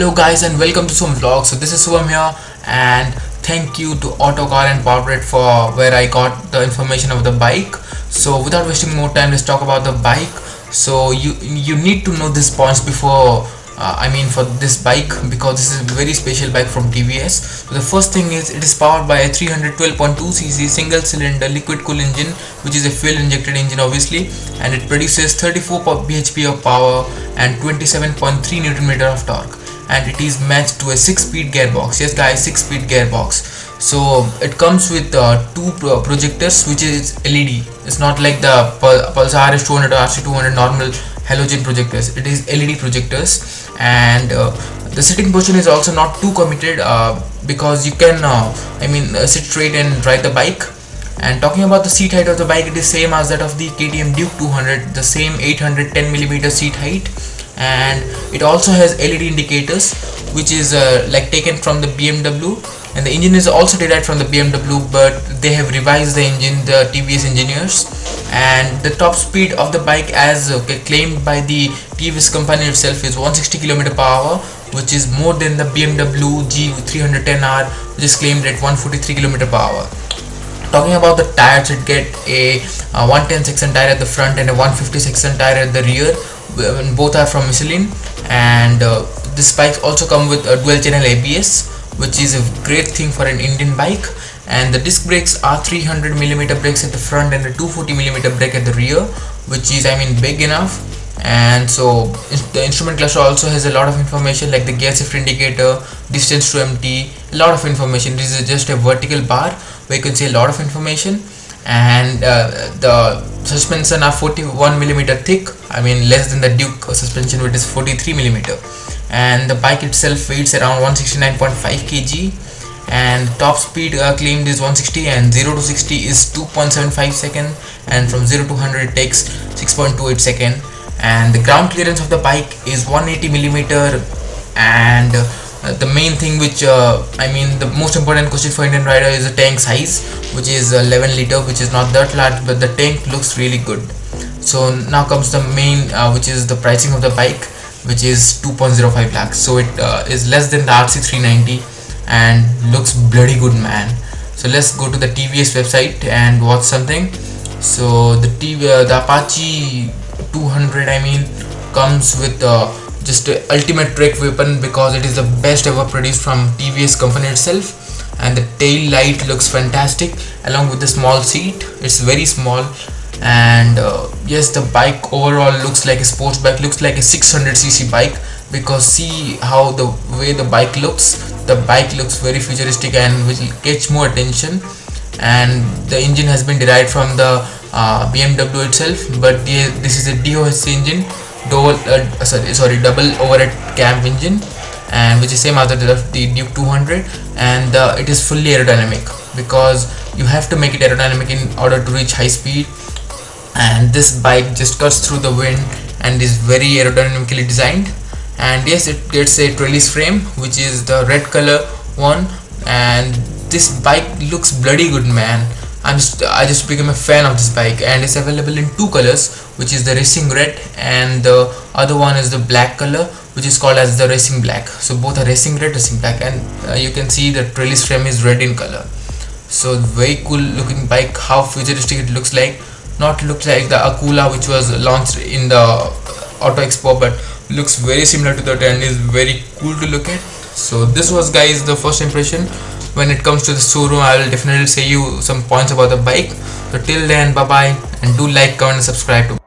Hello guys and welcome to some vlog. So this is Subham here, and thank you to Autocar and Powerade for where I got the information of the bike. So without wasting more time, let's talk about the bike. So you need to know these points before for this bike, because this is a very special bike from TVS. So the first thing is it is powered by a 312.2cc single cylinder liquid cooled engine, which is a fuel injected engine obviously, and it produces 34 bhp of power and 27.3 Nm of torque, and it is matched to a 6-speed gearbox. Yes guys, 6-speed gearbox. So it comes with two projectors, which is LED. It's not like the Pulsar RS200 or RC200 normal halogen projectors. It is LED projectors, and the sitting position is also not too committed, because you can sit straight and ride the bike. And talking about the seat height of the bike, it is same as that of the KTM Duke 200, the same 810mm seat height, and it also has LED indicators, which is taken from the BMW, and the engine is also derived from the BMW, but they have revised the engine, the TVS engineers. And the top speed of the bike, as claimed by the TVS company itself, is 160 km/h, which is more than the BMW G310R, which is claimed at 143 km/h. Talking about the tires, it get a 110 section tire at the front and a 150 section tire at the rear. Both are from Michelin, and this bike also come with a dual channel ABS, which is a great thing for an Indian bike. And the disc brakes are 300mm brakes at the front and a 240mm brake at the rear, which is big enough. And so the instrument cluster also has a lot of information, like the gear shift indicator, distance to empty, a lot of information. This is just a vertical bar where you can see a lot of information. And the suspension are 41mm thick, less than the Duke suspension, which is 43mm. And the bike itself weighs around 169.5 kg, and top speed claimed is 160, and 0 to 60 is 2.75 seconds, and from 0 to 100 it takes 6.28 seconds. And the ground clearance of the bike is 180mm. And the main thing which the most important question for Indian rider is the tank size, which is 11 liter, which is not that large, but the tank looks really good. So now comes the main which is the pricing of the bike, which is 2.05 lakhs. So it is less than the RC390 and looks bloody good, man. So let's go to the TVS website and watch something. So the Apache 200 comes with just a ultimate trek weapon, because it is the best ever produced from TVS company itself. And the tail light looks fantastic, along with the small seat. It's very small. And yes, the bike overall looks like a sports bike, looks like a 600cc bike, because see how the way the bike looks. The bike looks very futuristic and will catch more attention. And the engine has been derived from the BMW itself, but this is a DOHC engine, double overhead cam engine, and which is same as the Duke 200. And it is fully aerodynamic, because you have to make it aerodynamic in order to reach high speed. And this bike just cuts through the wind and is very aerodynamically designed. And yes, it gets a trellis frame, which is the red color one, and this bike looks bloody good, man. I just became a fan of this bike, and it's available in two colors, which is the racing red, and the other one is the black color, which is called as the racing black. So both are racing red, racing black, and you can see the trellis frame is red in color. So very cool looking bike. How futuristic it looks like. Not looks like the Akula, which was launched in the Auto Expo, but looks very similar to that and is very cool to look at. So this was, guys, the first impression. When it comes to the showroom, I will definitely say you some points about the bike. So till then, bye bye, and do like, comment and subscribe to